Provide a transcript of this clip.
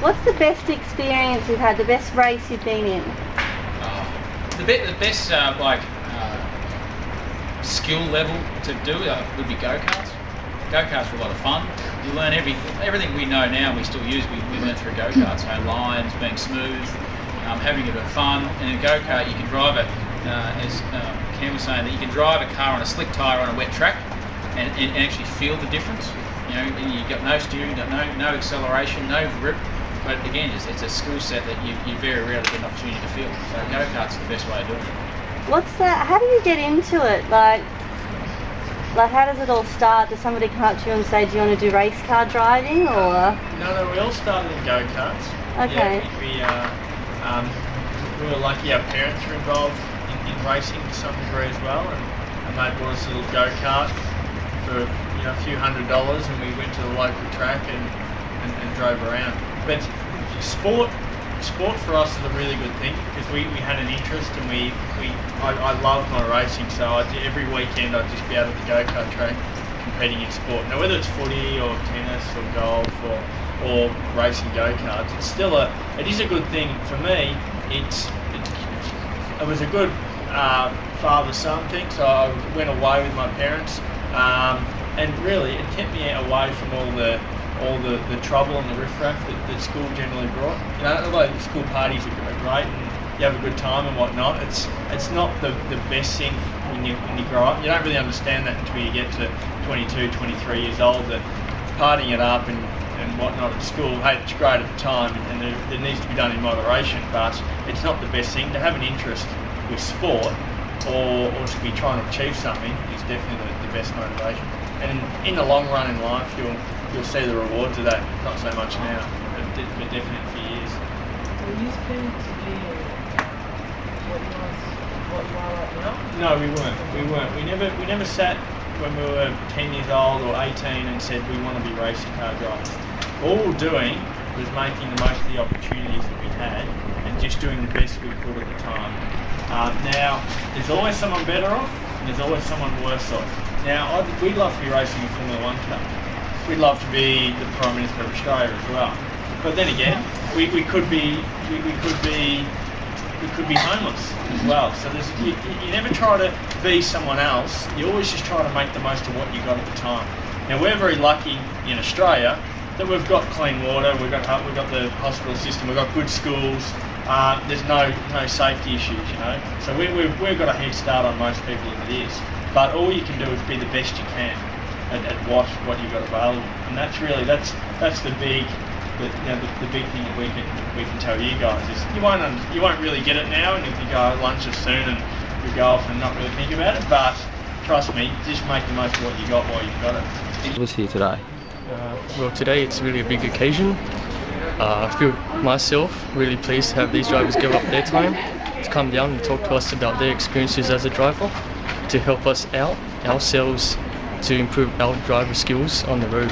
What's the best experience you've had, the best race you've been in? The best skill level to do would be go-karts. Go-karts are a lot of fun. You learn everything we know now we still use, we learn through go-karts. So lines, being smooth, having a bit of fun. And in a go-kart you can drive it, as Ken was saying, that you can drive a car on a slick tyre on a wet track and actually feel the difference. You know, and you've got no steering, you've got no acceleration, no grip. But again, it's a skill set that you very rarely get an opportunity to feel. So go-karts are the best way of doing it. What's that? How do you get into it? Like how does it all start? Does somebody come up to you and say, do you want to do race car driving, or? No, we all started in go-karts. Okay. Yeah, we were lucky our parents were involved in racing to some degree as well, and they bought us a little go-kart for a few $100s, and we went to the local track and drove around. But sport for us is a really good thing because we had an interest, and I loved my racing, so every weekend I'd just be out at the go-kart track competing in sport. Now whether it's footy or tennis or golf or racing go-karts, it is a good thing for me. It was a good father-son thing, so I went away with my parents, and really it kept me away from all the trouble and the riffraff that school generally brought. Although the school parties are great and you have a good time and whatnot, it's not the best thing when you grow up. You don't really understand that until you get to 22, 23 years old, that partying it up and whatnot at school, hey, it's great at the time and it needs to be done in moderation, but it's not the best thing. To have an interest with sport or to be trying to achieve something is definitely the best motivation. And in the long run in life, you'll see the rewards of that. Not so much now, but definitely for years. Were you aspiring to be what you are right now? No, we weren't. We never sat when we were 10 years old or 18 and said we want to be racing car drivers. All we were doing was making the most of the opportunities that we had and just doing the best we could at the time. Now, there's always someone better off and there's always someone worse off. Now, we'd love to be racing a Formula 1 car. We'd love to be the Prime Minister of Australia as well. But then again, we could be homeless as well. So you never try to be someone else. You always just try to make the most of what you got at the time. Now we're very lucky in Australia that we've got clean water, we've got the hospital system, we've got good schools. There's no safety issues, So we've got a head start on most people as it is. But all you can do is be the best you can at what you've got available, and that's the big thing that we can tell you guys is you won't really get it now, and if you go at lunch soon and you go off and not really think about it, but trust me, just make the most of what you got while you've got it. Who was here today? Well, today it's really a big occasion. I feel myself really pleased to have these drivers give up their time to come down and talk to us about their experiences as a driver, to help us out ourselves to improve our driver skills on the road.